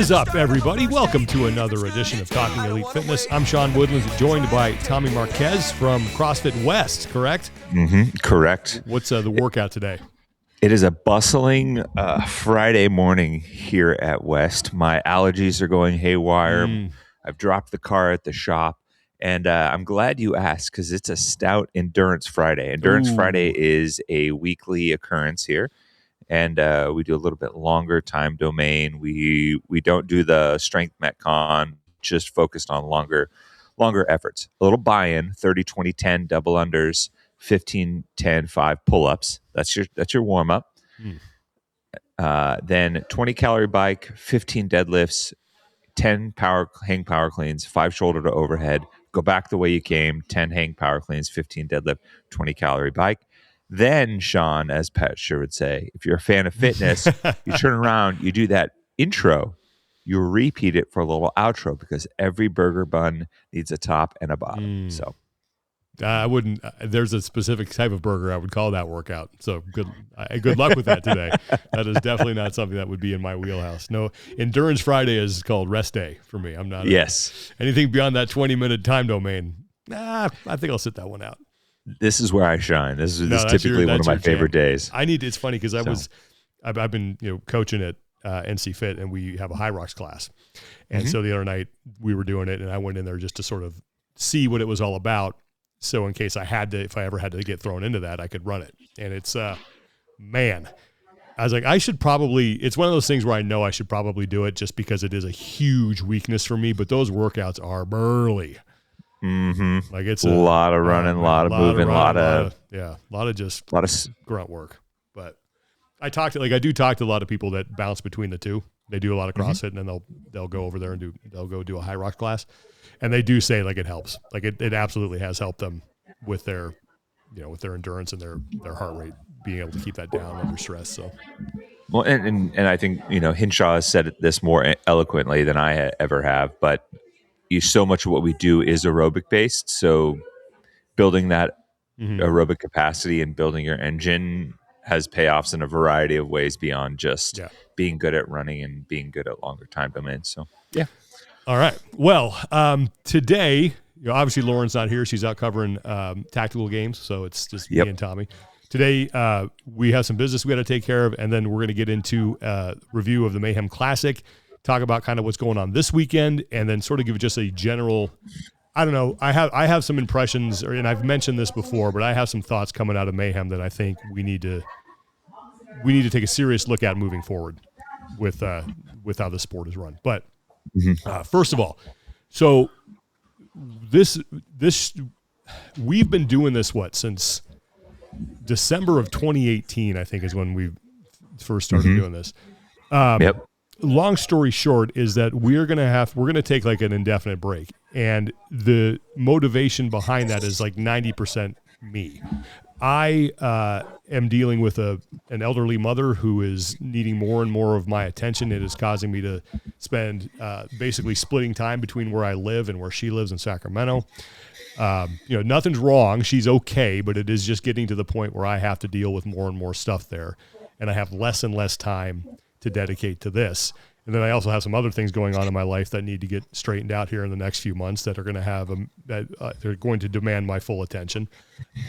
is up, everybody? Welcome to another edition of Talking Elite Fitness. I'm Sean Woodlands, joined by Tommy Marquez from CrossFit West, correct? Correct. What's the workout today? It is a bustling Friday morning here at West. My allergies are going haywire. I've dropped the car at the shop. And I'm glad you asked because it's a stout Endurance Friday. Endurance Friday is a weekly occurrence here. And we do a little bit longer time domain. We don't do the strength metcon, just focused on longer efforts. A little buy-in, 30, 20, 10 double unders, 15, 10, 5 pull-ups. That's your warm-up. Then 20 calorie bike, 15 deadlifts, 10 hang power cleans, 5 shoulder to overhead. Go back the way you came, 10 hang power cleans, 15 deadlift, 20 calorie bike. Then, Sean, as Pat sure would say, if you're a fan of fitness, you turn around, you do that intro, you repeat it for a little outro because every burger bun needs a top and a bottom. So I wouldn't. There's a specific type of burger I would call that workout. So good luck with that today. That is definitely not something that would be in my wheelhouse. No, Endurance Friday is called rest day for me. I'm not. Anything beyond that 20-minute time domain, I think I'll sit that one out. This is where I shine. This is typically one of my favorite days. It's funny because I've been coaching at NC Fit, and we have a high rocks class. And so the other night we were doing it, and I went in there just to sort of see what it was all about. So in case if I ever had to get thrown into that, I could run it. And it's, man, I was like, it's one of those things where I know I should probably do it just because it is a huge weakness for me. But those workouts are burly. Like it's a lot of running, a lot of moving, a lot of grunt work. But I do talk to a lot of people that bounce between the two. They do a lot of CrossFit, and then they'll go over there and they'll go do a high rock class, and they do say like it helps. Like it absolutely has helped them with their endurance and their heart rate, being able to keep that down under stress. So. Well, and I think Hinshaw has said this more eloquently than I ever have, but so much of what we do is aerobic based. So building that aerobic capacity and building your engine has payoffs in a variety of ways beyond just being good at running and being good at longer time domains. So, yeah. All right. Well, today, obviously Lauren's not here. She's out covering tactical games. So it's just me and Tommy. Today, we have some business we got to take care of, and then we're going to get into a review of the Mayhem Classic, talk about kind of what's going on this weekend, and then sort of give just a general, I don't know, I have some impressions, and I've mentioned this before, but I have some thoughts coming out of Mayhem that I think we need to take a serious look at moving forward with how the sport is run. But first of all, so this we've been doing this since December of 2018, I think is when we first started doing this. Long story short is that we're going to take like an indefinite break, and the motivation behind that is like 90% me. I am dealing with an elderly mother who is needing more and more of my attention. It is causing me to spend basically splitting time between where I live and where she lives in Sacramento. Nothing's wrong. She's okay, but it is just getting to the point where I have to deal with more and more stuff there, and I have less and less time to dedicate to this. And then I also have some other things going on in my life that need to get straightened out here in the next few months that are going to they're going to demand my full attention.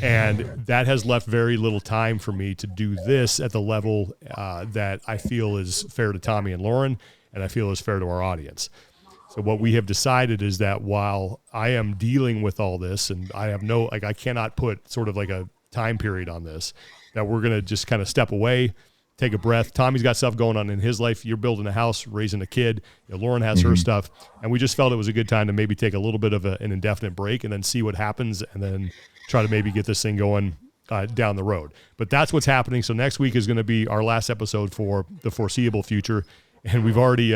And that has left very little time for me to do this at the level that I feel is fair to Tommy and Lauren, and I feel is fair to our audience. So what we have decided is that while I am dealing with all this, and I have I cannot put sort of like a time period on this, that we're going to just kind of step away, take a breath. Tommy's got stuff going on in his life. You're building a house, raising a kid. Lauren has her stuff. And we just felt it was a good time to maybe take a little bit of an indefinite break and then see what happens, and then try to maybe get this thing going down the road. But that's what's happening. So next week is going to be our last episode for the foreseeable future. And we've already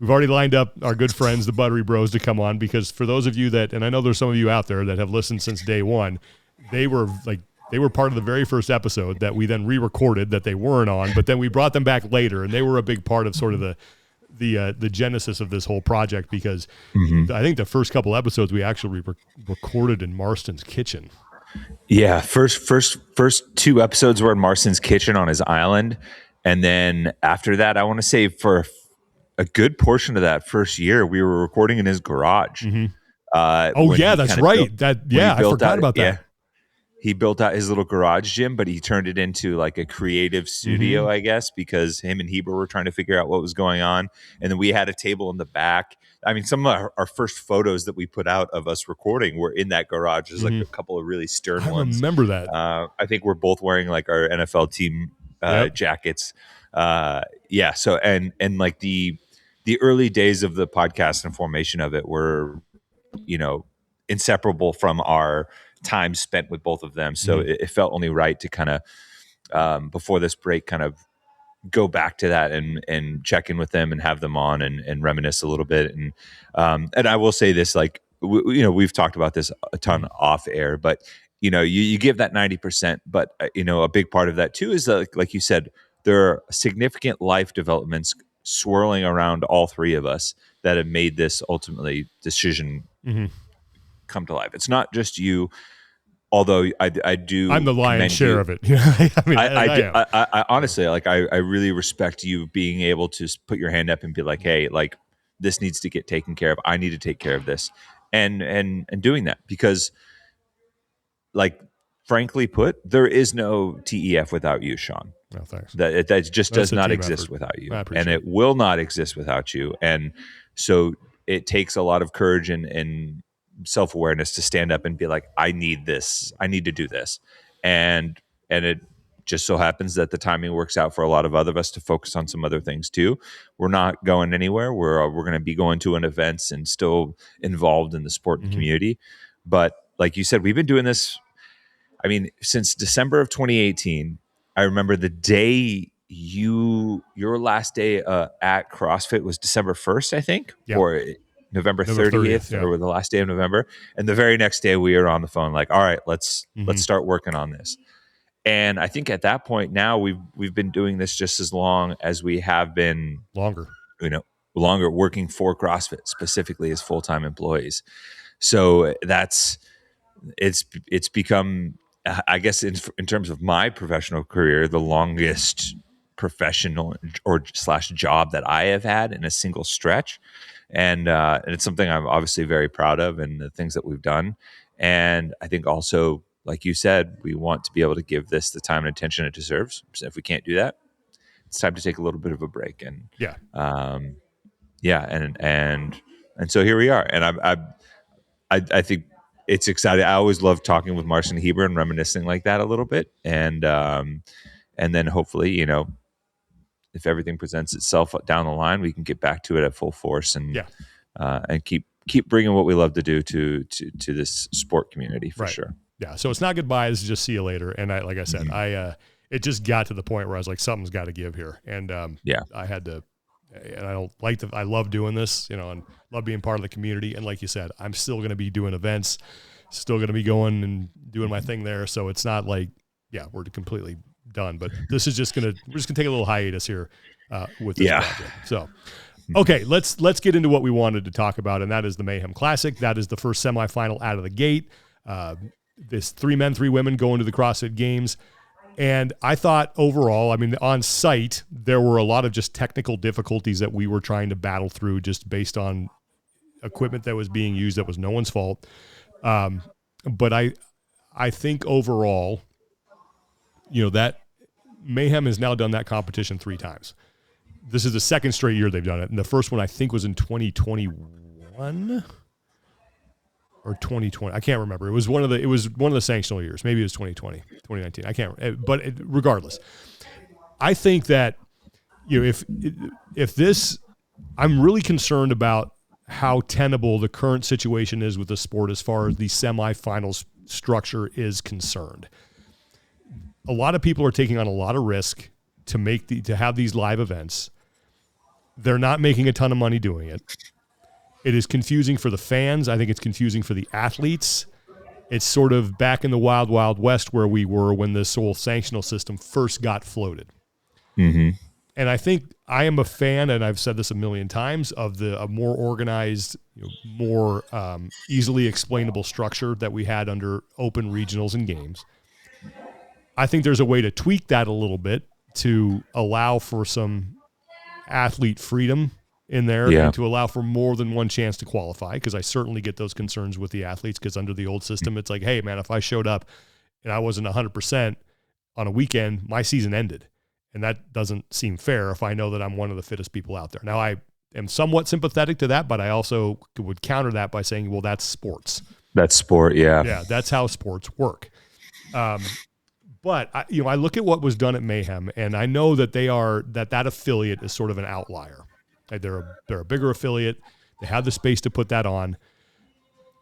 lined up our good friends, the Buttery Bros, to come on, because for those of you that, and I know there's some of you out there that have listened since day one, they were part of the very first episode that we then re-recorded that they weren't on, but then we brought them back later, and they were a big part of sort of the genesis of this whole project, because I think the first couple episodes we actually recorded in Marston's kitchen. Yeah, first 2 episodes were in Marston's kitchen on his island, and then after that, I want to say for a good portion of that first year, we were recording in his garage. Mm-hmm. Oh yeah, that's right. I forgot about that. He built out his little garage gym, but he turned it into like a creative studio, I guess, because him and Heber were trying to figure out what was going on. And then we had a table in the back. I mean, some of our first photos that we put out of us recording were in that garage. There's like a couple of really stern ones. I remember that. I think we're both wearing like our NFL team jackets. So and like the early days of the podcast and formation of it were, inseparable from our time spent with both of them. So it felt only right to kind of, before this break, kind of go back to that and check in with them and have them on and reminisce a little bit. And I will say this, like, we've talked about this a ton off air, but you give that 90%, but a big part of that too is like you said, there are significant life developments swirling around all three of us that have made this ultimately decision come to life. It's not just you, although I do. I'm the lion's share of it. I honestly, like, I really respect you being able to put your hand up and be like, hey, like, this needs to get taken care of. I need to take care of this, and doing that, because, like, frankly put, there is no TEF without you, Sean. No, thanks. That just does not exist without you, and it will not exist without you. And so it takes a lot of courage and self-awareness to stand up and be like, I need this. I need to do this. And it just so happens that the timing works out for a lot of other of us to focus on some other things too. We're not going anywhere. We're going to be going to an events and still involved in the sport community. But like you said, we've been doing this, I mean, since December of 2018. I remember the day your last day at CrossFit was December 1st, I think, or November 30th, or the last day of November. And the very next day we were on the phone, like, all right, let's start working on this. And I think at that point now we've been doing this just as long as we have been longer working for CrossFit, specifically as full-time employees. So it's become, I guess, in terms of my professional career, the longest professional or / job that I have had in a single stretch. And it's something I'm obviously very proud of, and the things that we've done. And I think also, like you said, we want to be able to give this the time and attention it deserves. So if we can't do that, it's time to take a little bit of a break. And and so here we are. And I think it's exciting. I always love talking with Marcin and Heber and reminiscing like that a little bit. And then hopefully, if everything presents itself down the line, we can get back to it at full force and keep bringing what we love to do to this sport community for sure. Yeah. So it's not goodbye. It's just see you later. And like I said, it just got to the point where I was like, something's got to give here. And I had to, and I love doing this, and love being part of the community. And like you said, I'm still going to be doing events, still going to be going and doing my thing there. So it's not like, we're completely done, but we're just going to take a little hiatus here with this project. So, okay, let's get into what we wanted to talk about. And that is the Mayhem Classic. That is the first semifinal out of the gate. This 3 men, 3 women going to the CrossFit Games. And I thought overall, I mean, on site, there were a lot of just technical difficulties that we were trying to battle through just based on equipment that was being used that was no one's fault. But I think overall, that Mayhem has now done that competition 3 times. This is the second straight year they've done it. And the first one I think was in 2021 or 2020. I can't remember. It was one of the sanctional years. Maybe it was 2020, 2019. I can't, but regardless, I think that, if this, I'm really concerned about how tenable the current situation is with the sport as far as the semifinals structure is concerned. A lot of people are taking on a lot of risk to have these live events. They're not making a ton of money doing it. It is confusing for the fans. I think it's confusing for the athletes. It's sort of back in the wild, wild west where we were when this whole sanctional system first got floated. Mm-hmm. And I think I am a fan, and I've said this a million times, of a more organized, more easily explainable structure that we had under open regionals and games. I think there's a way to tweak that a little bit to allow for some athlete freedom in there and to allow for more than one chance to qualify, because I certainly get those concerns with the athletes, because under the old system, it's like, hey, man, if I showed up and I wasn't 100% on a weekend, my season ended. And that doesn't seem fair if I know that I'm one of the fittest people out there. Now, I am somewhat sympathetic to that, but I also would counter that by saying, well, that's sports. That's sport, yeah. Yeah, that's how sports work. But I look at what was done at Mayhem, and I know that that affiliate is sort of an outlier. Like they're a bigger affiliate. They have the space to put that on.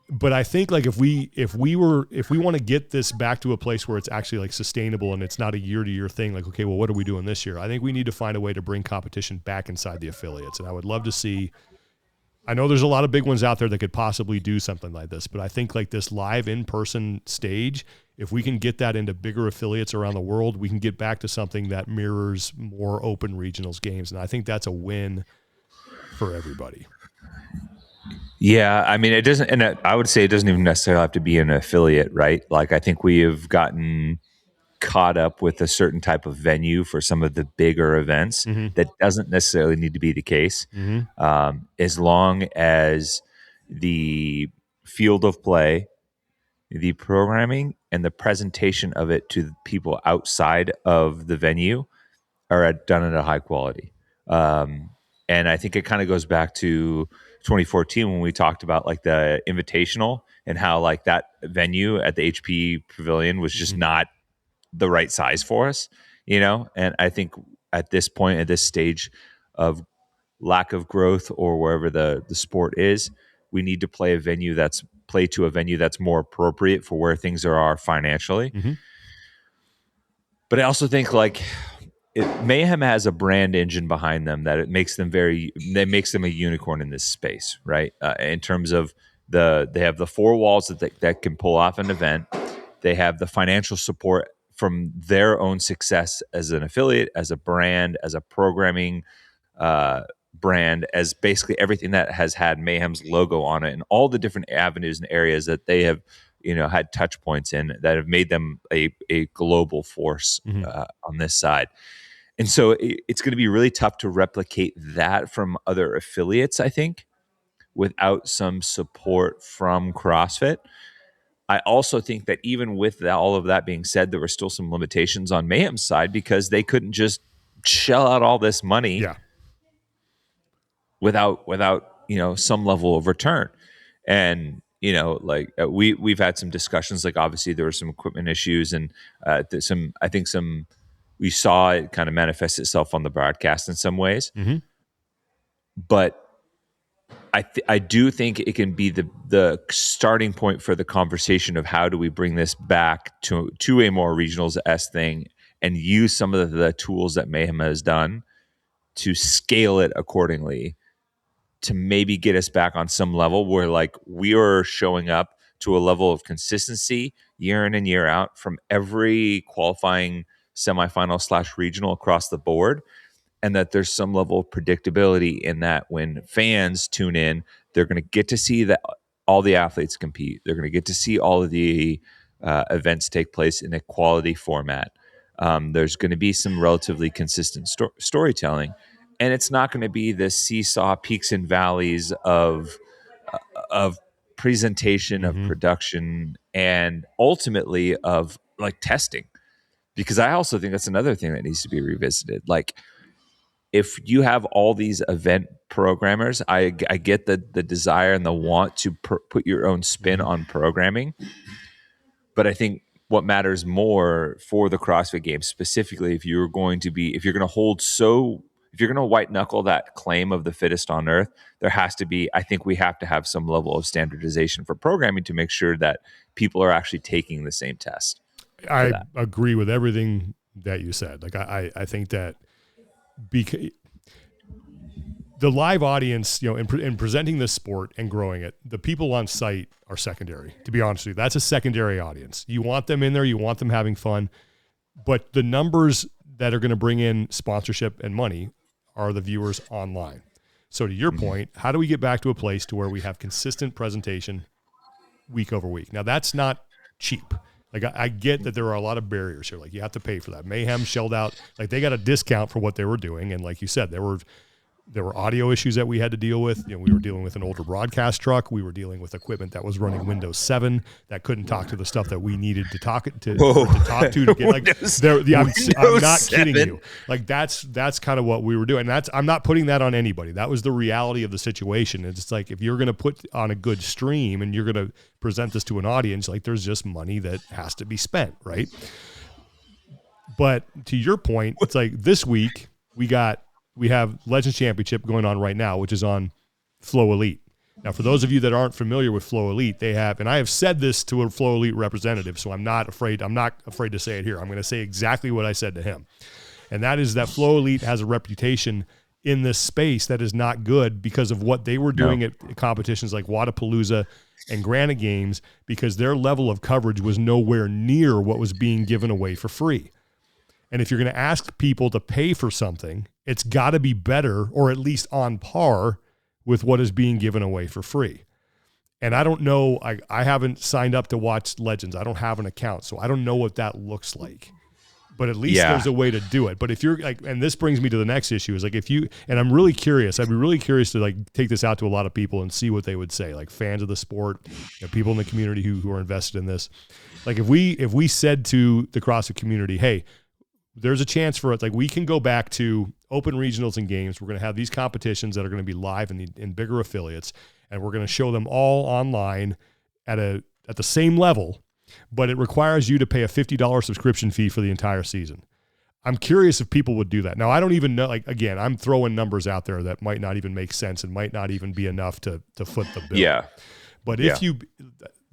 But I think like if we want to get this back to a place where it's actually like sustainable and it's not a year-to-year thing, like, okay, well, what are we doing this year? I think we need to find a way to bring competition back inside the affiliates. And I would love to see, I know there's a lot of big ones out there that could possibly do something like this, but I think like this live in-person stage, if we can get that into bigger affiliates around the world, we can get back to something that mirrors more open regionals games. And I think that's a win for everybody. Yeah, I mean, it doesn't, and I would say it doesn't even necessarily have to be an affiliate, right? Like, I think we have gotten caught up with a certain type of venue for some of the bigger events. That doesn't necessarily need to be the case. As long as the field of play, the programming, and the presentation of it to people outside of the venue are done at a high quality. And I think it kind of goes back to 2014 when we talked about like the invitational and how like that venue at the HP Pavilion was just not the right size for us, And I think at this point, at this stage of lack of growth or wherever the sport is, we need to play to a venue that's more appropriate for where things are financially. But I also think like Mayhem has a brand engine behind them that makes them a unicorn in this space, right? In terms of they have the four walls that can pull off an event. They have the financial support from their own success as an affiliate, as a brand, as a programming brand, as basically everything that has had Mayhem's logo on it, and all the different avenues and areas that they have had touch points in that have made them a global force on this side. And so it's going to be really tough to replicate that from other affiliates, I think, without some support from CrossFit. I also think that even with all of that being said, there were still some limitations on Mayhem's side because they couldn't just shell out all this money without some level of return. And we've had some discussions. Like obviously there were some equipment issues, and we saw it kind of manifest itself on the broadcast in some ways. But I do think it can be the starting point for the conversation of how do we bring this back to a more regionals-esque thing and use some of the tools that Mayhem has done to scale it accordingly to maybe get us back on some level where like we are showing up to a level of consistency year in and year out from every qualifying semifinal / regional across the board. And that there's some level of predictability in that when fans tune in, they're going to get to see that all the athletes compete. They're going to get to see all of the events take place in a quality format. There's going to be some relatively consistent storytelling. And it's not going to be the seesaw peaks and valleys of presentation, of production, and ultimately of like testing. Because I also think that's another thing that needs to be revisited. Like, if you have all these event programmers, I get the desire and the want to put your own spin on programming. But I think what matters more for the CrossFit Games, specifically if you're going to white knuckle that claim of the fittest on earth, I think we have to have some level of standardization for programming to make sure that people are actually taking the same test. I agree with everything that you said. Like I think that because the live audience, in presenting this sport and growing it, the people on site are secondary, to be honest with you. That's a secondary audience. You want them in there, you want them having fun, but the numbers that are going to bring in sponsorship and money are the viewers online. So to your point, how do we get back to a place to where we have consistent presentation week over week? Now that's not cheap. Like I get that there are a lot of barriers here. Like you have to pay for that. Mayhem shelled out, like they got a discount for what they were doing. And like you said, there were There were audio issues that we had to deal with. We were dealing with an older broadcast truck. We were dealing with equipment that was running Windows 7 that couldn't talk to the stuff that we needed to talk to get like. I'm not 7. Kidding you. Like that's kind of what we were doing. I'm not putting that on anybody. That was the reality of the situation. It's like if you're going to put on a good stream and you're going to present this to an audience, like there's just money that has to be spent, right? But to your point, it's like this week we have Legends Championship going on right now, which is on Flow Elite. Now, for those of you that aren't familiar with Flow Elite, they have, and I have said this to a Flow Elite representative, so I'm not afraid to say it here. I'm going to say exactly what I said to him. And that is that Flow Elite has a reputation in this space that is not good because of what they were doing at competitions like Wadapalooza and Granite Games, because their level of coverage was nowhere near what was being given away for free. And if you're going to ask people to pay for something, it's got to be better or at least on par with what is being given away for free. And I don't know, I haven't signed up to watch Legends. I don't have an account, so I don't know what that looks like. But at least there's a way to do it. But if you're like, and this brings me to the next issue, is like and I'm really curious, I'd be really curious to like take this out to a lot of people and see what they would say, like fans of the sport, people in the community who are invested in this. Like if we said to the CrossFit community, hey, there's a chance for it. Like we can go back to open regionals and games. We're going to have these competitions that are going to be live in bigger affiliates, and we're going to show them all online at the same level, but it requires you to pay a $50 subscription fee for the entire season. I'm curious if people would do that. Now, I don't even know, like, again, I'm throwing numbers out there that might not even make sense and might not even be enough to foot the bill. Yeah. But if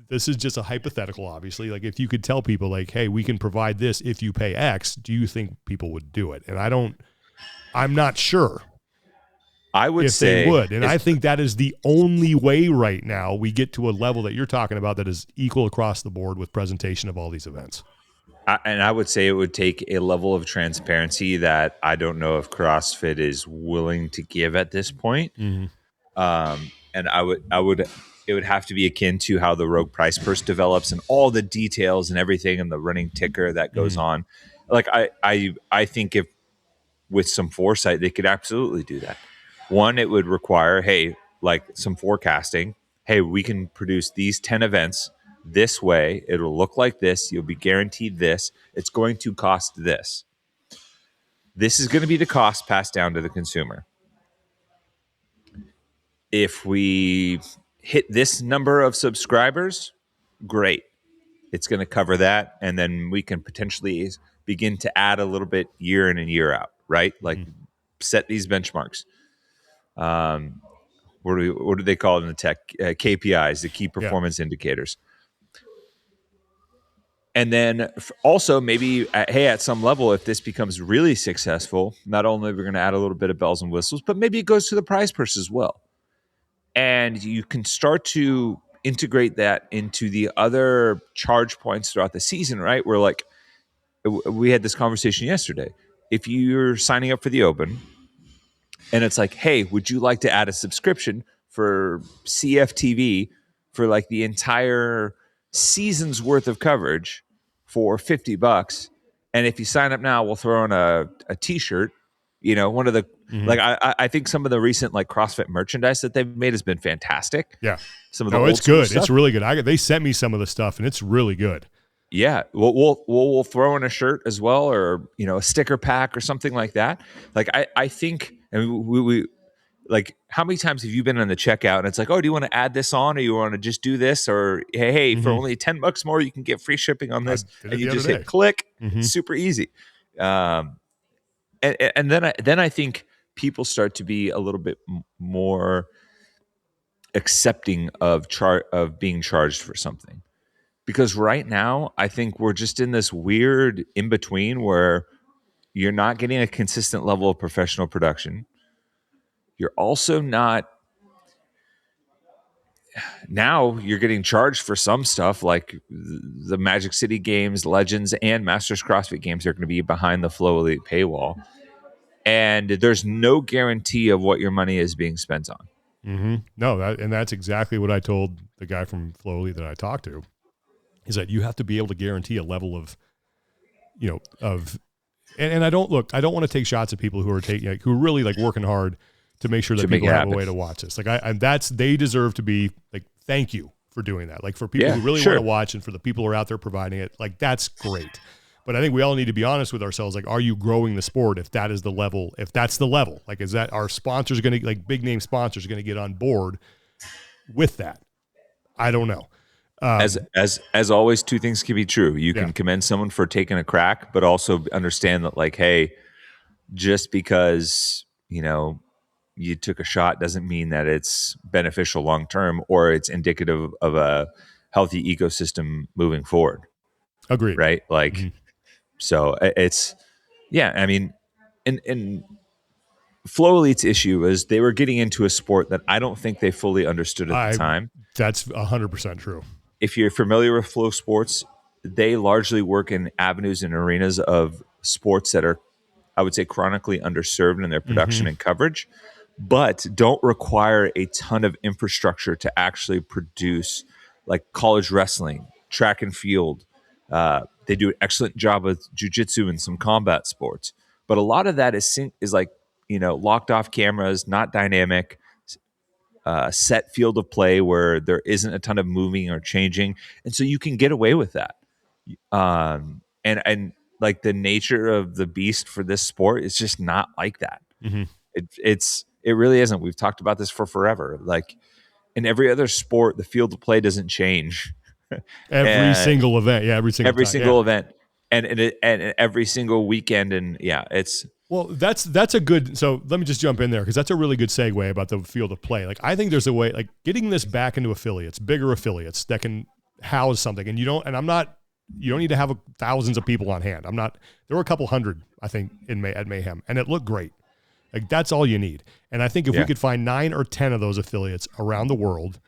this is just a hypothetical, obviously. Like if you could tell people like, hey, we can provide this if you pay X, do you think people would do it? And I'm not sure. I would say they would. And I think that is the only way right now we get to a level that you're talking about that is equal across the board with presentation of all these events. And I would say it would take a level of transparency that I don't know if CrossFit is willing to give at this point. Mm-hmm. And it would have to be akin to how the Rogue Price Purse develops and all the details and everything and the running ticker that goes on. Like I think if with some foresight, they could absolutely do that. One, it would require, hey, like some forecasting. Hey, we can produce these 10 events this way. It'll look like this. You'll be guaranteed this. It's going to cost this. This is going to be the cost passed down to the consumer. If we hit this number of subscribers, great. It's going to cover that. And then we can potentially begin to add a little bit year in and year out, right? Like set these benchmarks. What do they call it in the tech? KPIs, the key performance indicators. And then also maybe, at some level, if this becomes really successful, not only are we going to add a little bit of bells and whistles, but maybe it goes to the prize purse as well. And you can start to integrate that into the other charge points throughout the season, right? Where like we had this conversation yesterday. If you're signing up for the Open and it's like, hey, would you like to add a subscription for CFTV for like the entire season's worth of coverage for $50? And if you sign up now, we'll throw in a t-shirt. You know, one of the like I think some of the recent like CrossFit merchandise that they've made has been fantastic. Yeah, some of the it's good. Stuff. It's really good. They sent me some of the stuff, and it's really good. Yeah, we'll throw in a shirt as well, or a sticker pack or something like that. Like I think, and we like, how many times have you been on the checkout and it's like, oh, do you want to add this on, or you want to just do this, or hey, for only $10 more, you can get free shipping on this, and you just hit click. Super easy. And then I think people start to be a little bit more accepting of being charged for something, because right now I think we're just in this weird in between where you're not getting a consistent level of professional production. You're also not. Now you're getting charged for some stuff like the Magic City Games, Legends, and Masters CrossFit Games are going to be behind the Flow Elite paywall. And there's no guarantee of what your money is being spent on. Mm-hmm. No, that's exactly what I told the guy from Flow Elite that I talked to, is that you have to be able to guarantee a level of, and I don't want to take shots at people who are who are really like working hard to make sure that people have a way to watch this. Like they deserve to be like, thank you for doing that. Like for people who really want to watch, and for the people who are out there providing it, like that's great. But I think we all need to be honest with ourselves. Like, are you growing the sport? If that is the level, if that's the level, like, is that our sponsors going to, like big name sponsors, going to get on board with that? I don't know. As always, two things can be true. You can commend someone for taking a crack, but also understand that, like, hey, just because you took a shot doesn't mean that it's beneficial long term, or it's indicative of a healthy ecosystem moving forward. Agreed. Right? Like, so it's I mean, and Flow Elite's issue is they were getting into a sport that I don't think they fully understood at the time. That's 100% true. If you're familiar with Flow Sports, they largely work in avenues and arenas of sports that are, I would say, chronically underserved in their production and coverage, but don't require a ton of infrastructure to actually produce, like college wrestling, track and field. They do an excellent job with jiu-jitsu and some combat sports. But a lot of that is like, locked off cameras, not dynamic, set field of play where there isn't a ton of moving or changing. And so you can get away with that. And like the nature of the beast for this sport is just not like that. It really isn't. We've talked about this for forever. Like in every other sport, the field of play doesn't change. Every single event. Yeah. Every single event. And every single weekend. And it's, well, that's a good, so let me just jump in there, because that's a really good segue about the field of play. Like, I think there's a way, like getting this back into affiliates, bigger affiliates that can house something. And you don't need to have thousands of people on hand. There were a couple hundred, I think, at Mayhem, and it looked great. Like, that's all you need. And I think if we could find 9 or 10 of those affiliates around the world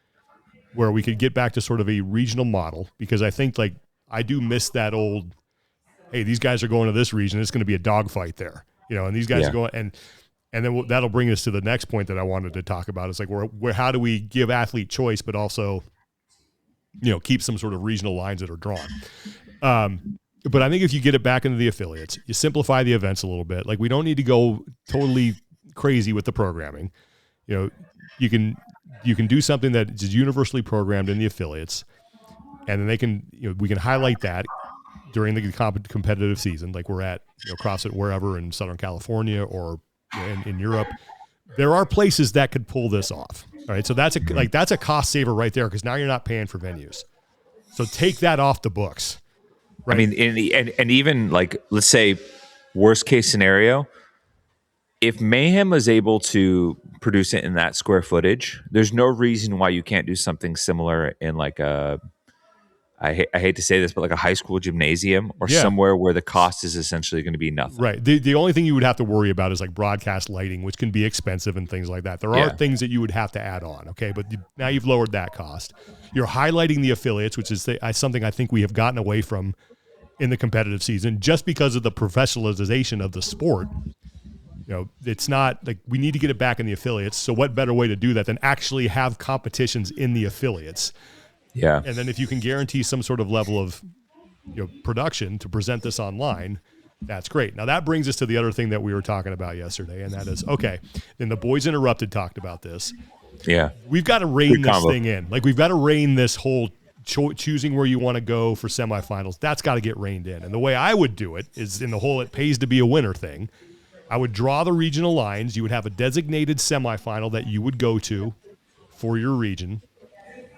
where we could get back to sort of a regional model, because I think, like, I do miss that old, hey, these guys are going to this region, it's going to be a dogfight there. And these guys are going, and then that'll bring us to the next point that I wanted to talk about. It's like, where how do we give athlete choice, but also, keep some sort of regional lines that are drawn. But I think if you get it back into the affiliates, you simplify the events a little bit. Like, we don't need to go totally crazy with the programming. You can do something that is universally programmed in the affiliates, and then we can highlight that during the competitive season, like we're at CrossFit wherever in Southern California or in Europe. There are places that could pull this off. All right, so that's a cost saver right there, because now you're not paying for venues. So take that off the books. Right? I mean, and even like, let's say, worst case scenario, if Mayhem was able to produce it in that square footage, there's no reason why you can't do something similar in like I hate to say this, but like a high school gymnasium or somewhere where the cost is essentially going to be nothing. Right. The only thing you would have to worry about is like broadcast lighting, which can be expensive and things like that. There are things that you would have to add on. Okay. But now you've lowered that cost. You're highlighting the affiliates, which is something I think we have gotten away from in the competitive season just because of the professionalization of the sport. It's not like we need to get it back in the affiliates. So what better way to do that than actually have competitions in the affiliates? Yeah. And then if you can guarantee some sort of level of production to present this online, that's great. Now that brings us to the other thing that we were talking about yesterday, and that is, okay, then the Boys Interrupted talked about this. Yeah. We've got to rein this thing in. Like, we've got to rein this whole choosing where you want to go for semifinals. That's got to get reined in. And the way I would do it is in the whole it pays to be a winner thing. I would draw the regional lines. You would have a designated semifinal that you would go to for your region,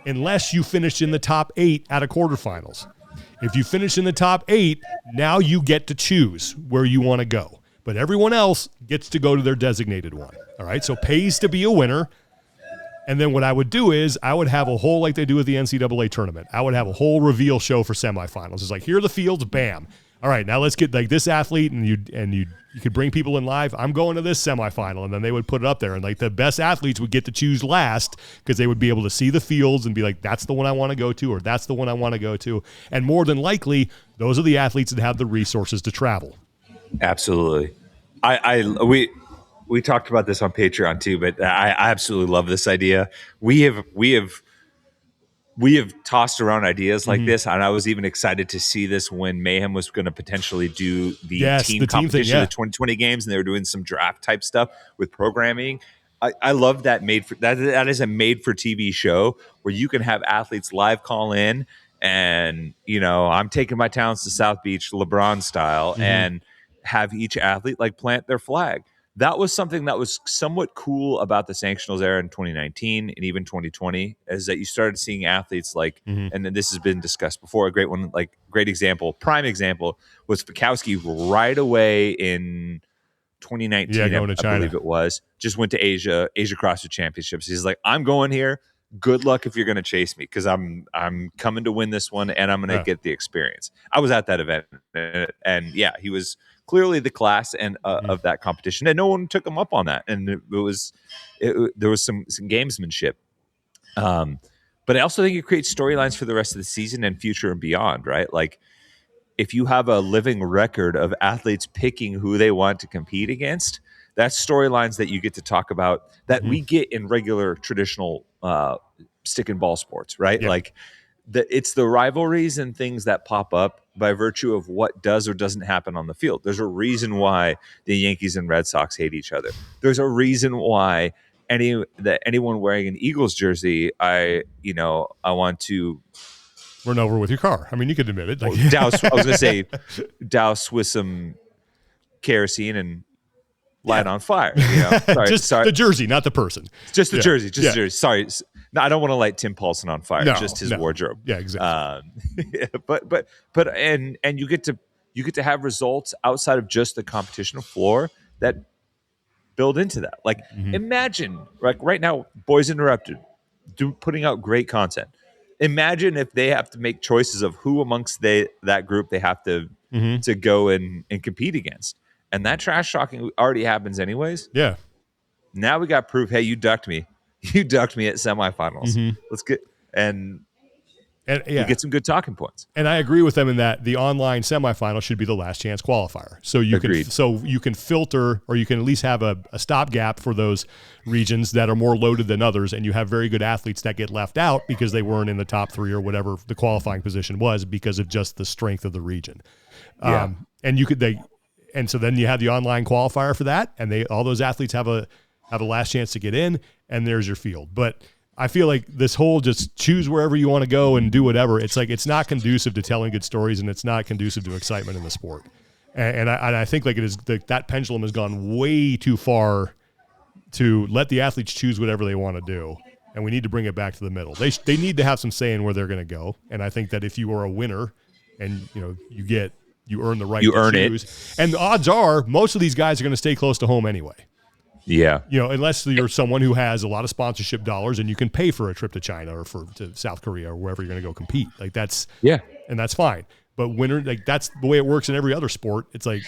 unless you finished in the top 8 out of quarterfinals. If you finish in the top 8, now you get to choose where you want to go. But everyone else gets to go to their designated one. All right, so pays to be a winner. And then what I would do is I would have a whole, like they do with the NCAA tournament, I would have a whole reveal show for semifinals. It's like, here are the fields, bam. All right, now let's get like this athlete, and you could bring people in live. I'm going to this semifinal, and then they would put it up there, and like the best athletes would get to choose last because they would be able to see the fields and be like, that's the one I want to go to, or that's the one I want to go to. And more than likely, those are the athletes that have the resources to travel. Absolutely. We talked about this on Patreon too, but I absolutely love this idea. We have tossed around ideas like this, and I was even excited to see this when Mayhem was going to potentially do the team competition, the 2020 games, and they were doing some draft type stuff with programming. I love that that is a made for TV show where you can have athletes live call in and, I'm taking my talents to South Beach, LeBron style, and have each athlete like plant their flag. That was something that was somewhat cool about the sanctionals era in 2019 and even 2020, is that you started seeing athletes like, and then this has been discussed before, a great one, like great example, prime example was Fikowski right away in 2019, going to I China. believe it was, just went to Asia CrossFit Championships. He's like, I'm going here. Good luck if you're going to chase me, because I'm coming to win this one and I'm going to get the experience. I was at that event, and yeah, he was clearly the class and of that competition, and no one took him up on that. And there was some gamesmanship. But I also think it creates storylines for the rest of the season and future and beyond, right? Like, if you have a living record of athletes picking who they want to compete against, that's storylines that you get to talk about that we get in regular traditional stick and ball sports, right? Yeah. Like it's the rivalries and things that pop up by virtue of what does or doesn't happen on the field. There's a reason why the Yankees and Red Sox hate each other. There's a reason why anyone wearing an Eagles jersey, I want to run over with your car. I mean, you could admit it. Like, douse. I was going to say douse with some kerosene and light on fire. Sorry. The jersey, not the person. Just the jersey. Just the jersey. Sorry. No, I don't want to light Tim Paulson on fire. Just his wardrobe. Yeah, exactly. But you get to have results outside of just the competition floor that build into that. Like imagine, like right now, Boys Interrupted, putting out great content. Imagine if they have to make choices of who amongst that group they have to go and compete against. And that trash talking already happens anyways. Yeah. Now we got proof, hey, you ducked me. You ducked me at semifinals. Let's get we get some good talking points. And I agree with them in that the online semifinal should be the last chance qualifier. So you can filter, or you can at least have a stopgap for those regions that are more loaded than others, and you have very good athletes that get left out because they weren't in the top 3 or whatever the qualifying position was because of just the strength of the region. And so then you have the online qualifier for that, and all those athletes have a last chance to get in, and there's your field. But I feel like this whole just choose wherever you want to go and do whatever, it's like it's not conducive to telling good stories, and it's not conducive to excitement in the sport. And I think like it is that pendulum has gone way too far to let the athletes choose whatever they want to do, and we need to bring it back to the middle. They need to have some say in where they're going to go, and I think that if you are a winner and you earn the right to choose, and the odds are most of these guys are going to stay close to home anyway. Yeah. Unless you're someone who has a lot of sponsorship dollars and you can pay for a trip to China or to South Korea or wherever you're going to go compete. Like and that's fine. But that's the way it works in every other sport. It's like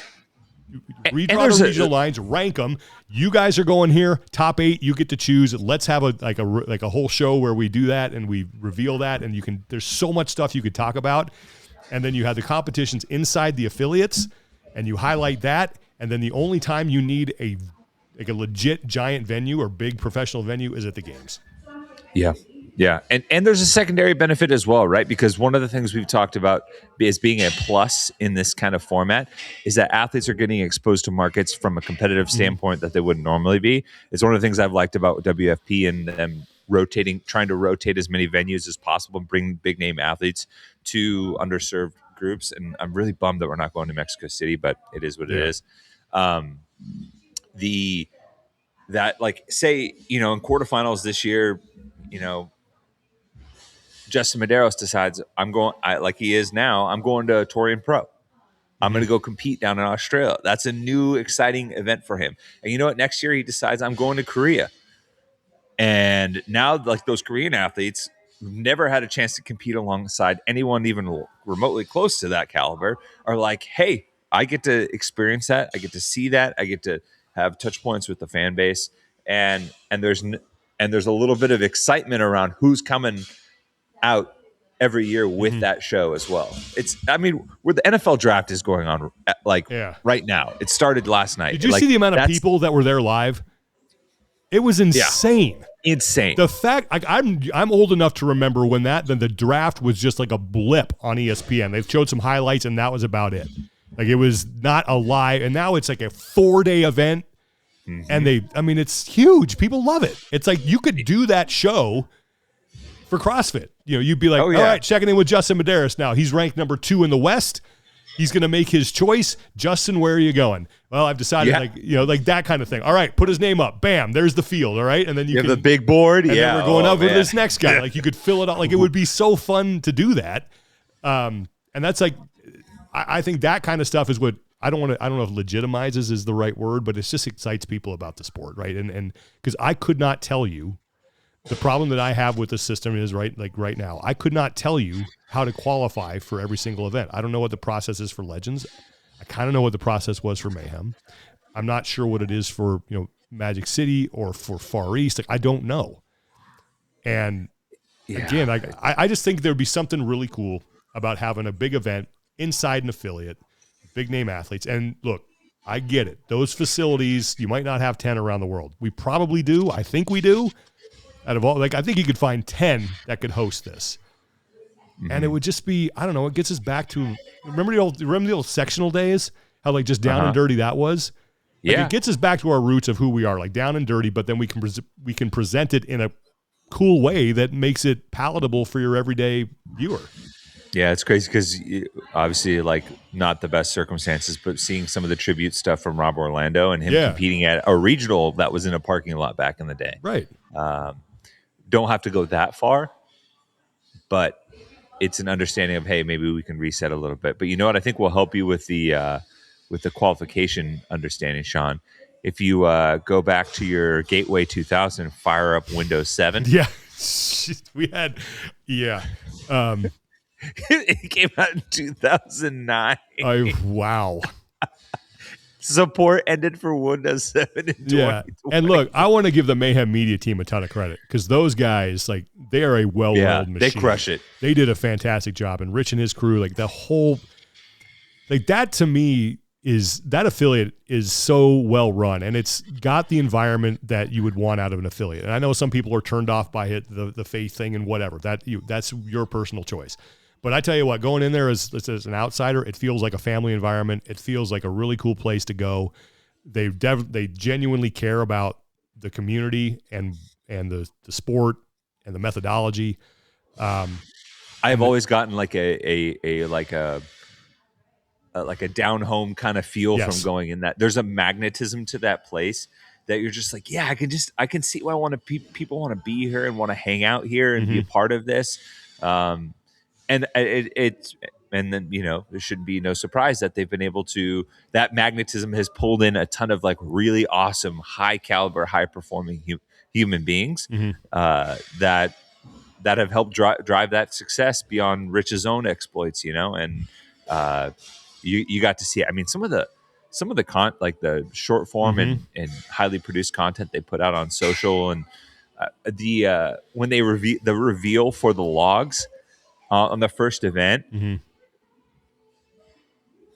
redraw the regional lines, rank them. You guys are going here, top 8, you get to choose. Let's have a whole show where we do that and we reveal that, and there's so much stuff you could talk about. And then you have the competitions inside the affiliates and you highlight that, and then the only time you need a legit giant venue or big professional venue is at the games. Yeah. Yeah. And there's a secondary benefit as well, right? Because one of the things we've talked about as being a plus in this kind of format is that athletes are getting exposed to markets from a competitive standpoint that they wouldn't normally be. It's one of the things I've liked about WFP and them trying to rotate as many venues as possible and bring big name athletes to underserved groups. And I'm really bummed that we're not going to Mexico City, but it is what it is. Say, in quarterfinals this year, Justin Medeiros decides like he is now, I'm going to Torian Pro. I'm going to go compete down in Australia. That's a new, exciting event for him. And you know what? Next year he decides I'm going to Korea. And now, like, those Korean athletes who've never had a chance to compete alongside anyone even remotely close to that caliber are like, hey, I get to experience that. I get to see that. I get to have touch points with the fan base. And there's a little bit of excitement around who's coming out every year with that show as well. Where the NFL draft is going on right now. It started last night. Did you see the amount of people that were there live? It was insane. Yeah. Insane. The fact I'm old enough to remember when the draft was just like a blip on ESPN. They showed some highlights and that was about it. Like, it was not a live, and now it's like a 4-day event. And it's huge. People love it. It's like you could do that show for CrossFit. You'd be like, all right, checking in with Justin Medeiros now. He's ranked number 2 in the West. He's going to make his choice. Justin, where are you going? Well, I've decided, like that kind of thing. All right, put his name up. Bam, there's the field. All right, and then you have the big board. And then we're going over to this next guy. Like you could fill it out. Like it would be so fun to do that. And that's like, I think that kind of stuff is what I don't know if legitimizes is the right word, but it just excites people about the sport, right? And because I could not tell you. The problem that I have with the system is right now, I could not tell you how to qualify for every single event. I don't know what the process is for Legends. I kind of know what the process was for Mayhem. I'm not sure what it is for, Magic City or for Far East. Like, I don't know. And again, I just think there'd be something really cool about having a big event inside an affiliate, big name athletes. And look, I get it. Those facilities, you might not have 10 around the world. We probably do. I think we do. Out of all, I think you could find 10 that could host this, and it would just be, I don't know. It gets us back to remember the old sectional days, how just down and dirty that was. It gets us back to our roots of who we are, like down and dirty. But then we can present it in a cool way that makes it palatable for your everyday viewer. Yeah, it's crazy because obviously, not the best circumstances, but seeing some of the tribute stuff from Rob Orlando and him competing at a regional that was in a parking lot back in the day, right? Don't have to go that far, but it's an understanding of, hey, maybe we can reset a little bit. But you know what? I think will help you with the qualification understanding, Sean. If you go back to your Gateway 2000, fire up Windows 7. Yeah, we had, it came out in 2009. Wow. Support ended for Windows 7 in 2020. And look, I want to give the Mayhem Media team a ton of credit because those guys, they are a well-oiled machine. They crush it. They did a fantastic job, and Rich and his crew, the whole, that to me that affiliate is so well run, and it's got the environment that you would want out of an affiliate. And I know some people are turned off by the faith thing and whatever. That's your personal choice. But I tell you what, going in there as an outsider, it feels like a family environment. It feels like a really cool place to go. They genuinely care about the community and the sport and the methodology. I've always gotten like a down home kind of feel from going in that. There's a magnetism to that place that you're just like, I can see why people want to be here and want to hang out here and be a part of this. And then, there should be no surprise that they've been able to, that magnetism has pulled in a ton of really awesome, high caliber, high performing human beings that have helped drive that success beyond Rich's own exploits, and you got to see it. I mean, some of the the short form and highly produced content they put out on social, and when they reveal for the logs on the first event,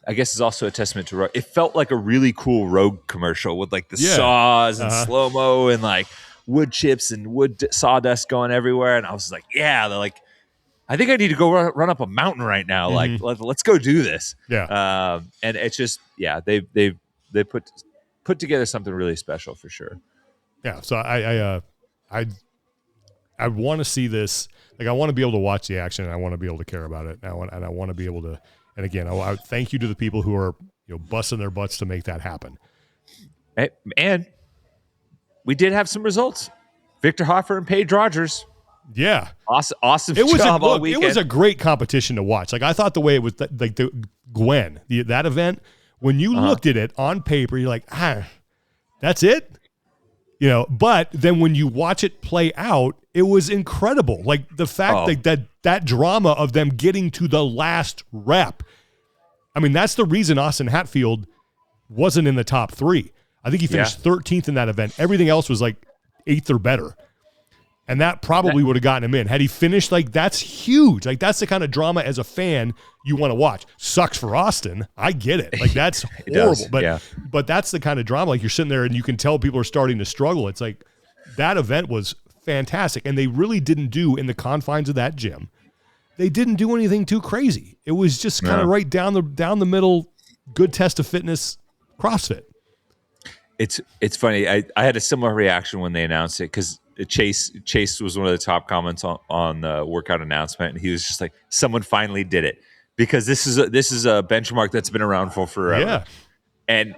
I guess is also a testament to Rogue. It felt like a really cool Rogue commercial with the saws and slow-mo and wood chips and wood sawdust going everywhere. And I was like, they're like, I think I need to go run up a mountain right now. Let's go do this. Yeah. And it's just, they put together something really special for sure. Yeah. So I want to see this. I want to be able to watch the action, and I want to be able to care about it. And I want to be able to. And again, I thank you to the people who are busting their butts to make that happen. And we did have some results. Victor Hoffer and Paige Rogers. Yeah, awesome job all weekend. It was a great competition to watch. I thought the way it was the Gwen that event, when you looked at it on paper, you're like, that's it. But then when you watch it play out, it was incredible. The fact that drama of them getting to the last rep. I mean, that's the reason Austin Hatfield wasn't in the top 3. I think he finished 13th in that event. Everything else was 8th or better. And that probably would have gotten him in. Had he finished, that's huge. That's the kind of drama as a fan you want to watch. Sucks for Austin. I get it. That's horrible. But that's the kind of drama. You're sitting there and you can tell people are starting to struggle. It's that event was fantastic. And they really didn't do, in the confines of that gym, they didn't do anything too crazy. It was just kind of right down the middle, good test of fitness CrossFit. It's funny. I had a similar reaction when they announced it because Chase was one of the top comments on the workout announcement, and he was just like, "Someone finally did it," because this is a benchmark that's been around for forever, Yeah. and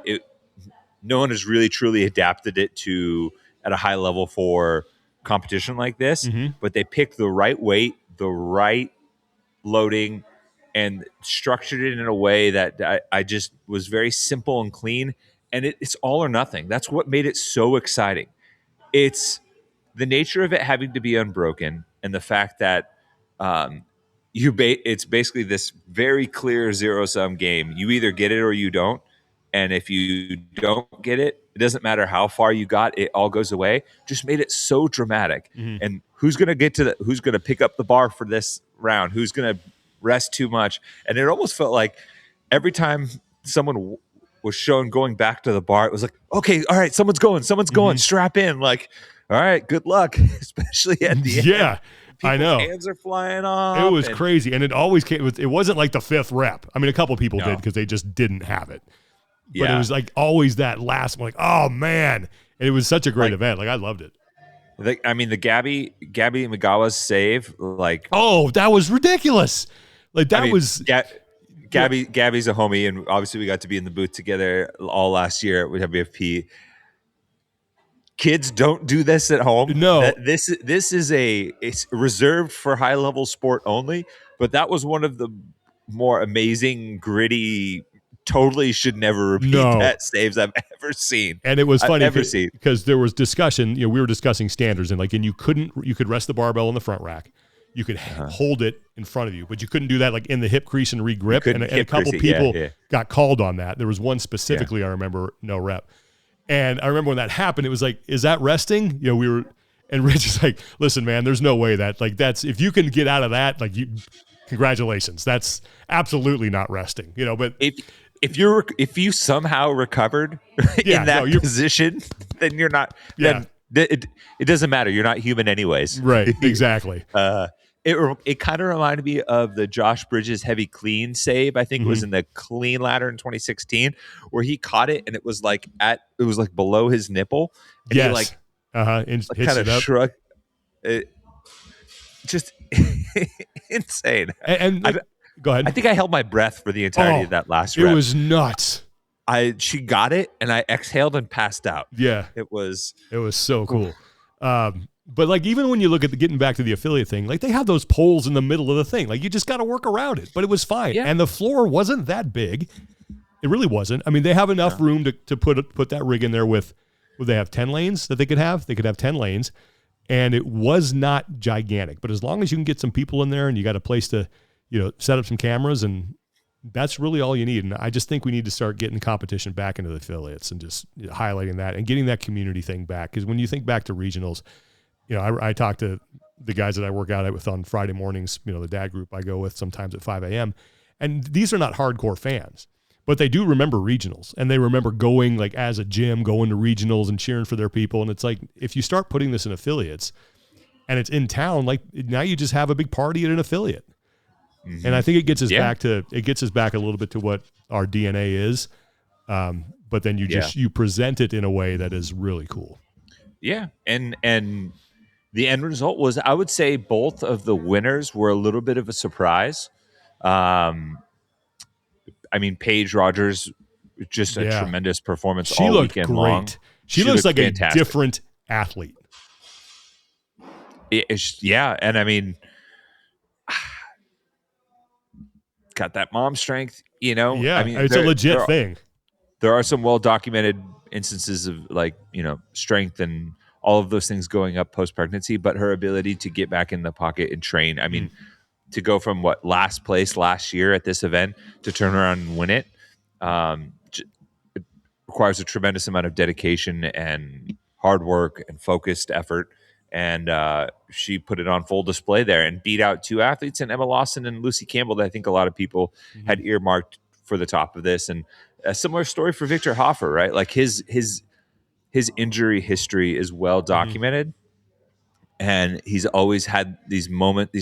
no one has really truly adapted it to at a high level for competition like this. Mm-hmm. But they picked the right weight, the right loading, and structured it in a way that I just was very simple and clean. And it's all or nothing. That's what made it so exciting. It's the nature of it having to be unbroken, and the fact that um, it's basically this very clear zero sum game. You either get it or you don't. And if you don't get it, it doesn't matter how far you got, it all goes away. Just made it so dramatic. Mm-hmm. And who's going to who's going to pick up the bar for this round? Who's going to rest too much? And it almost felt like every time someone was shown going back to the bar, it was like, okay, all right, someone's going, Mm-hmm. strap in. Like, all right, good luck, especially at the end. Yeah, I know. Hands are flying off. It was crazy, and it always came. It wasn't like the fifth rep. I mean, a couple people did because they just didn't have it. But it was like always that last one. Like, oh man, and it was such a great event. Like, I loved it. The Gabby Magawa's save, like, oh, that was ridiculous. Like that was Gabby's a homie, and obviously we got to be in the booth together all last year at WFP. Kids don't do this at home. No, this is it's reserved for high level sport only. But that was one of the more amazing, gritty, totally should never repeat that saves I've ever seen. And it was funny because there was discussion. We were discussing standards, and you could rest the barbell in the front rack. You could hold it in front of you, but you couldn't do that like in the hip crease and regrip. And a couple people got called on that. There was one specifically I remember, no rep. And I remember when that happened, it was like, is that resting? And Rich is like, listen, man, there's no way that's, if you can get out of that, congratulations. That's absolutely not resting, but if you somehow recovered in that position, then you're not, then it doesn't matter. You're not human anyways. Right. Exactly. It kind of reminded me of the Josh Bridges heavy clean save. I think it was in the clean ladder in 2016 where he caught it and it was like below his nipple. And he kind of shrugged. Just insane. Go ahead. I think I held my breath for the entirety of that last rep. It was nuts. She got it and I exhaled and passed out. Yeah. It was so cool. But even when you look at getting back to the affiliate thing, they have those poles in the middle of the thing. You just got to work around it. But it was fine. Yeah. And the floor wasn't that big. It really wasn't. I mean, they have enough room to put that rig in there with they have 10 lanes that they could have. They could have 10 lanes. And it was not gigantic. But as long as you can get some people in there and you got a place to, set up some cameras, and that's really all you need. And I just think we need to start getting competition back into the affiliates and just highlighting that and getting that community thing back. Because when you think back to regionals, I talk to the guys that I work out with on Friday mornings, the dad group I go with sometimes at 5 a.m. And these are not hardcore fans, but they do remember regionals, and they remember going as a gym, going to regionals and cheering for their people. And it's like, if you start putting this in affiliates and it's in town, now you just have a big party at an affiliate. Mm-hmm. And I think it gets us back a little bit to what our DNA is. But then you present it in a way that is really cool. Yeah. And the end result was, I would say both of the winners were a little bit of a surprise. Paige Rogers, just a tremendous performance all weekend long. She looks like fantastic. A different athlete. And got that mom strength, Yeah, it's a legit thing. There are some well-documented instances of strength and all of those things going up post-pregnancy, but her ability to get back in the pocket and train, to go from last place last year at this event to turn around and win it, it requires a tremendous amount of dedication and hard work and focused effort. And she put it on full display there and beat out two athletes, and Emma Lawson and Lucy Campbell, that I think a lot of people had earmarked for the top of this. And a similar story for Victor Hoffer, right? His injury history is well documented. And he's always had these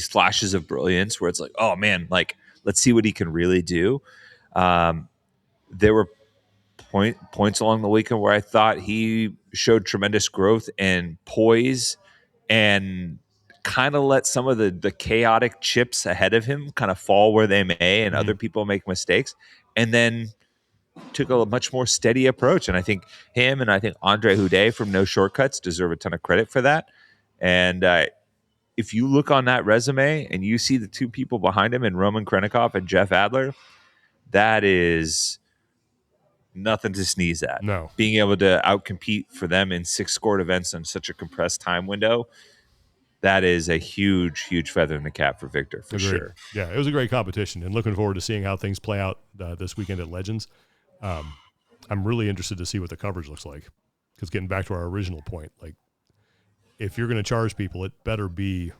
flashes of brilliance where it's like, oh man, let's see what he can really do. There were points along the weekend where I thought he showed tremendous growth and poise, and kind of let some of the chaotic chips ahead of him kind of fall where they may, and other people make mistakes, and then took a much more steady approach. And I think him and I think Andre Houdet from No Shortcuts deserve a ton of credit for that. And if you look on that resume and you see the two people behind him, and Roman Krennikov and Jeff Adler, that is nothing to sneeze at. No. Being able to outcompete for them in 6 scored events in such a compressed time window, that is a huge, huge feather in the cap for Victor, for sure. Yeah, it was a great competition, and looking forward to seeing how things play out this weekend at Legends. I'm really interested to see what the coverage looks like, because getting back to our original point, like, if you're going to charge people, it better be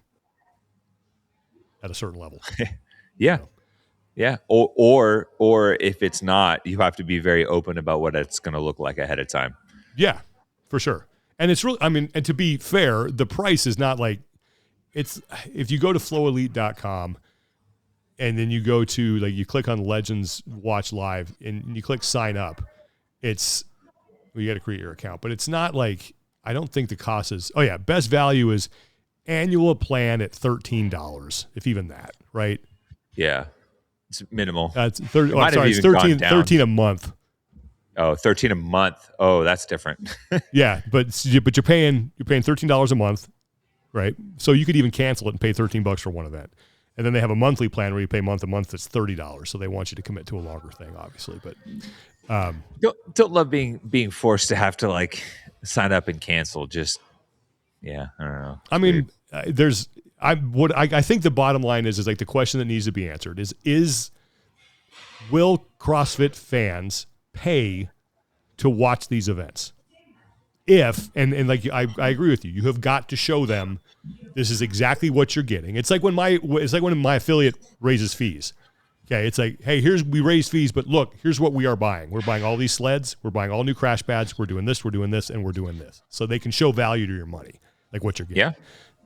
at a certain level. Yeah. Yeah. Or if it's not, you have to be very open about what it's going to look like ahead of time. Yeah, for sure. And it's really, I mean, and to be fair, the price is not like, it's, if you go to flowelite.com and then you go to, like, you click on Legends Watch Live and you click sign up, it's, well, you got to create your account, but it's not like, I don't think the cost is, oh yeah, best value is annual plan at $13, if even that, right? Yeah. It's minimal. It's 13 a month. Oh, 13 a month. Oh, that's different. Yeah, but you're paying $13 a month, right? So you could even cancel it and pay $13 for one event. And then they have a monthly plan where you pay month to month that's $30. So they want you to commit to a longer thing, obviously. But don't love being forced to have to, like, sign up and cancel. Just, yeah, I don't know. I mean, I think the bottom line is like the question that needs to be answered is will CrossFit fans pay to watch these events? If, and like, I agree with you, you have got to show them this is exactly what you're getting. It's like when my affiliate raises fees. Okay, it's like, hey, we raise fees, but look, here's what we are buying. We're buying all these sleds, we're buying all new crash pads, we're doing this, and we're doing this. So they can show value to your money, like what you're getting. Yeah.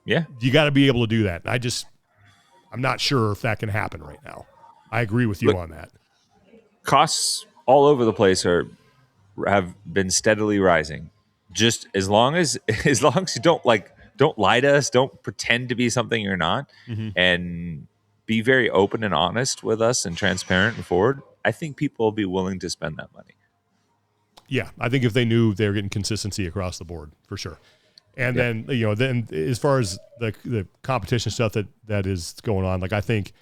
Yeah. You got to be able to do that. And I'm not sure if that can happen right now. I agree with you on that. Costs all over the place have been steadily rising. Just as long as you don't lie to us, don't pretend to be something you're not, and be very open and honest with us and transparent and forward, I think people will be willing to spend that money. Yeah, I think if they knew they were getting consistency across the board, for sure. And then as far as the competition stuff that is going on, like I think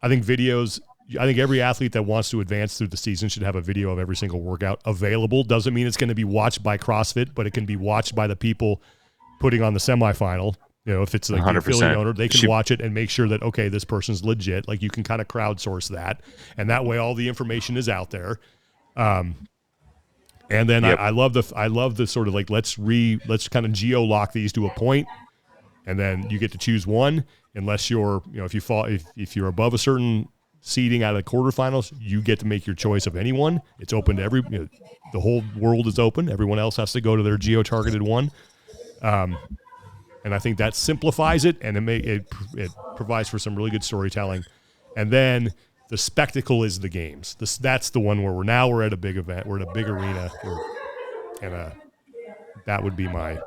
videos. I think every athlete that wants to advance through the season should have a video of every single workout available. Doesn't mean it's going to be watched by CrossFit, but it can be watched by the people putting on the semifinal. You know, if it's like the affiliate owner, they can watch it and make sure that, okay, this person's legit. Like, you can kind of crowdsource that, and that way all the information is out there. And then I love the sort of like, let's kind of geo-lock these to a point, and then you get to choose one, unless you're, if you're above a certain seeding out of the quarterfinals, you get to make your choice of anyone. It's open to the whole world is open. Everyone else has to go to their geo-targeted one. And I think that simplifies it, and it provides for some really good storytelling. And then the spectacle is the games. That's the one where we're at a big event. We're at a big arena, and that would be my.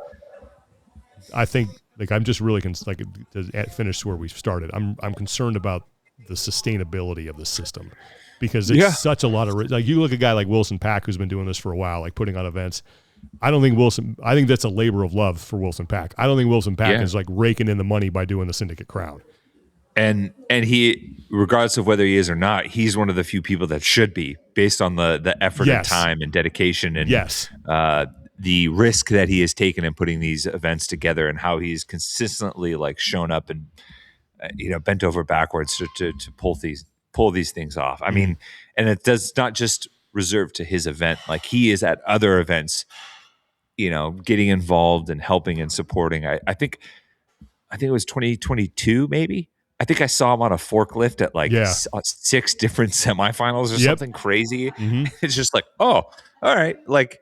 I think, like, I'm just really to finish where we started. I'm concerned about the sustainability of the system, because it's such a lot of, like, you look at a guy like Wilson Pack, who's been doing this for a while, like putting on events. I think that's a labor of love for Wilson Pack. I don't think Wilson Pack is like raking in the money by doing the Syndicate Crown. And he, regardless of whether he is or not, he's one of the few people that should be, based on the effort and time and dedication and the risk that he has taken in putting these events together, and how he's consistently, like, shown up and bent over backwards to pull these things off. I mean, and it does not just reserve to his event. Like, he is at other events, getting involved and helping and supporting. I think it was 2022, maybe. I think I saw him on a forklift at 6 different semifinals or something crazy. Mm-hmm. It's just like, oh, all right. Like,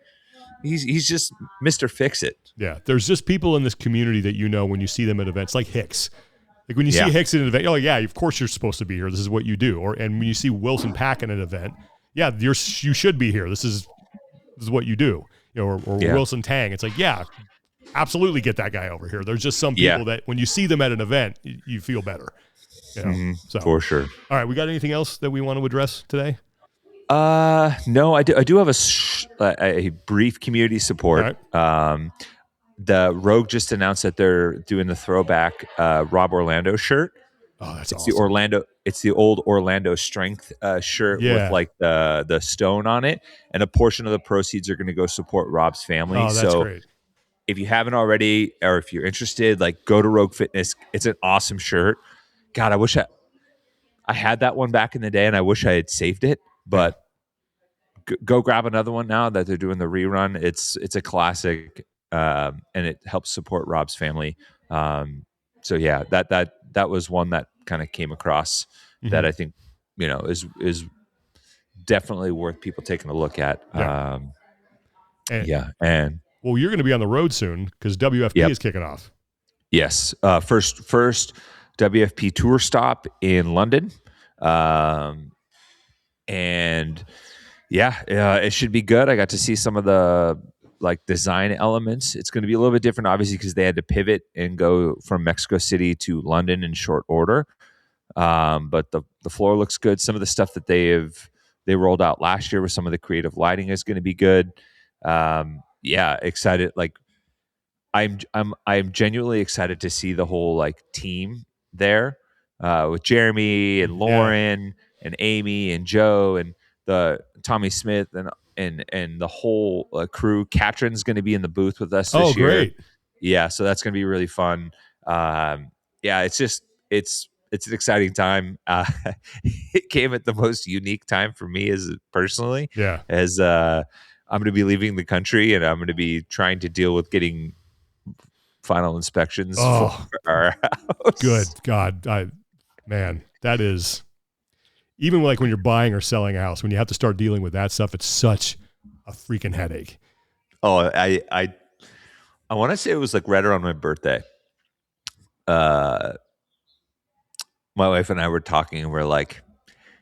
he's just Mr. Fix-It. Yeah. There's just people in this community that, when you see them at events, like Hicks. Like, when you see Hicks at an event, of course you're supposed to be here. This is what you do. And when you see Wilson Pack at an event, you should be here. This is is what you do, or Yeah. Wilson Tang. It's like, yeah, absolutely get that guy over here. There's just some Yeah. people that when you see them at an event, you feel better. So For sure. all right, we got anything else that we want to address today? No, I do have a brief community support. All right. The Rogue just announced that they're doing the throwback Rob Orlando shirt. Oh, that's It's awesome. It's the old Orlando Strength shirt with like the stone on it, and a portion of the proceeds are going to go support Rob's family. Oh, that's So great. if you haven't already, or if you're interested, like go to Rogue Fitness. It's an awesome shirt. God, I wish I had that one back in the day, and I wish I had saved it. But go grab another one now that they're doing the rerun. It's a classic, and it helps support Rob's family. So yeah, that was one that kind of came across that I think is definitely worth people taking a look at. And well, you're going to be on the road soon because WFP is kicking off. Yes, first WFP tour stop in London, and it should be good. I got to see some of the like design elements. It's going to be a little bit different, obviously, because they had to pivot and go from Mexico City to London in short order. But the floor looks good. Some of the stuff that they rolled out last year with some of the creative lighting is going to be good. Excited. Like I'm genuinely excited to see the whole like team there with Jeremy and Lauren and Amy and Joe and the Tommy Smith and the whole crew. Katrin's going to be in the booth with us this year. Great. Yeah, so that's going to be really fun. It's an exciting time. It came at the most unique time for me as personally. Yeah. As I'm going to be leaving the country and I'm going to be trying to deal with getting final inspections for our house. Good God. Man, that is, even like when you're buying or selling a house, when you have to start dealing with that stuff, it's such a freaking headache. Oh, I want to say it was like right around my birthday. My wife and I were talking and we're like,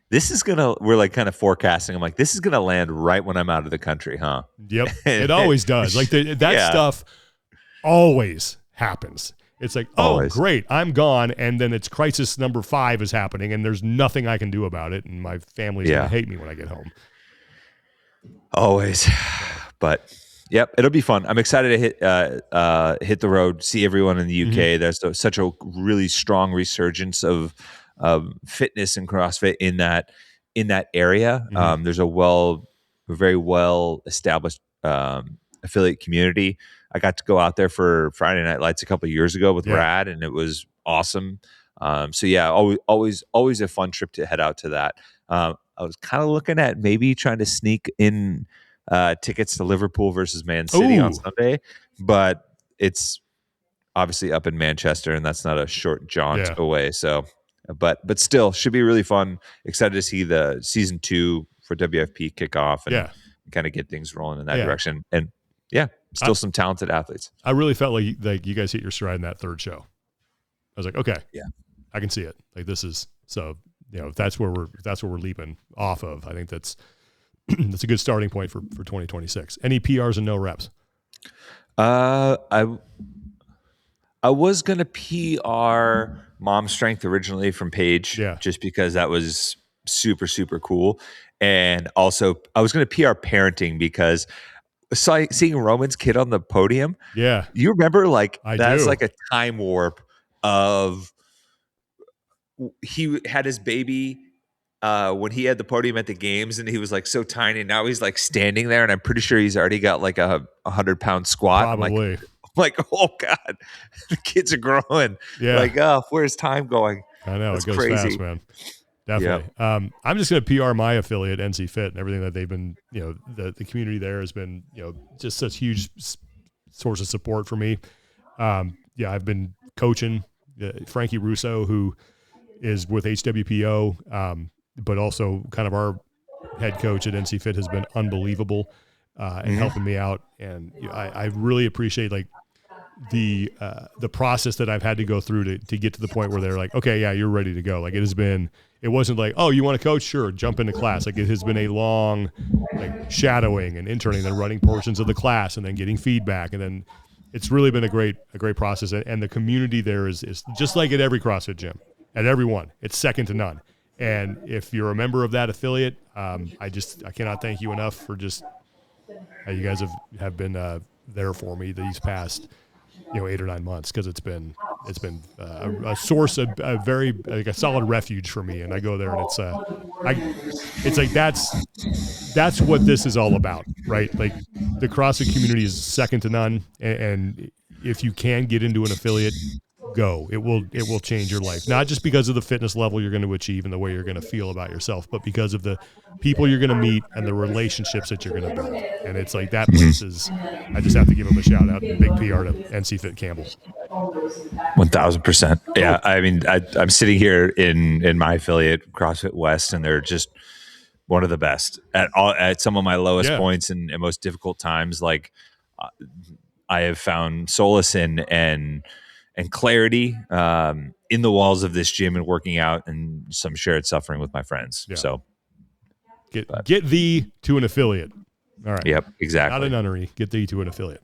we're like kind of forecasting. I'm like, this is going to land right when I'm out of the country, huh? Yep. It always does. Like that stuff always happens. It's like, always. Great, I'm gone. And then it's crisis number 5 is happening and there's nothing I can do about it. And my family's going to hate me when I get home. Always. But yep, it'll be fun. I'm excited to hit the road, see everyone in the UK. There's such a really strong resurgence of fitness and CrossFit in that area. There's a very well established affiliate community. I got to go out there for Friday Night Lights a couple of years ago with Rad, and it was awesome. Always a fun trip to head out to that. I was kind of looking at maybe trying to sneak in tickets to Liverpool versus Man City on Sunday, but it's obviously up in Manchester, and that's not a short jaunt away. So, but still, should be really fun. Excited to see the season 2 for WFP kick off and kind of get things rolling in that direction. And still some talented athletes. I really felt like you guys hit your stride in that third show. I was like, okay, I can see it. Like this is so. If that's where we're leaping off of, I think that's a good starting point for 2026. Any PRs and no reps? I was gonna PR Mom Strength originally from Paige, just because that was super super cool, and also I was gonna PR parenting because seeing Roman's kid on the podium. Yeah, you remember like that's do. like a time warp of he had his baby when he had the podium at the games and he was like so tiny. Now he's like standing there and I'm pretty sure he's already got like a 100-pound squat. Probably. I'm like, oh God, the kids are growing. Yeah. Like, where's time going? I know. That's it goes crazy. Fast, man. Definitely. Yep. I'm just going to PR my affiliate, NC Fit, and everything that they've been, the community there has been, just such huge source of support for me. I've been coaching Frankie Russo, who is with HWPO, but also kind of our head coach at NC Fit has been unbelievable and helping me out. And I really appreciate like the process that I've had to go through to get to the point where they're like, okay, yeah, you're ready to go. Like it has been it wasn't like, oh, you want to coach? Sure, jump into class. Like it has been a long shadowing and interning, then running portions of the class and then getting feedback. And then it's really been a great process. And the community there is just like at every CrossFit gym, at every one. It's second to none. And if you're a member of that affiliate, I cannot thank you enough for just how you guys have been there for me these past 8 or 9 months, because it's been a source of a very a solid refuge for me. And I go there and it's like that's what this is all about, right? Like the CrossFit community is second to none, and if you can get into an affiliate, go. It will change your life, not just because of the fitness level you're going to achieve and the way you're going to feel about yourself, but because of the people you're going to meet and the relationships that you're going to build. And it's like that place is, I just have to give them a shout out. Big PR to NC Fit Campbell. 1000%. Yeah. I mean, I'm sitting here in my affiliate, CrossFit West, and they're just one of the best at some of my lowest points and most difficult times. Like I have found solace and clarity in the walls of this gym and working out, and some shared suffering with my friends. Yeah. So get thee to an affiliate. All right. Yep, exactly. Not a nunnery. Get thee to an affiliate.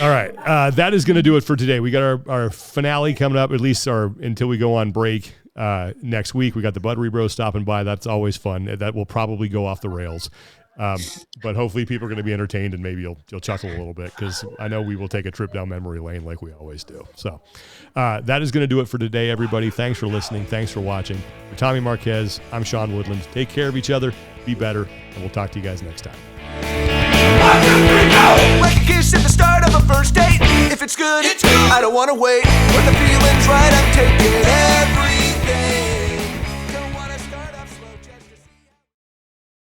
All right. That is going to do it for today. We got our finale coming up, at least until we go on break next week. We got the Buttery Bros stopping by. That's always fun. That will probably go off the rails. But hopefully people are going to be entertained, and maybe you'll chuckle a little bit, because I know we will take a trip down memory lane like we always do. So that is going to do it for today, everybody. Thanks for listening. Thanks for watching. For Tommy Marquez, I'm Sean Woodland. Take care of each other. Be better. And we'll talk to you guys next time. Like a kiss at the start of a first date. If it's good, I don't want to wait. When the feeling's right, I'm taking everything.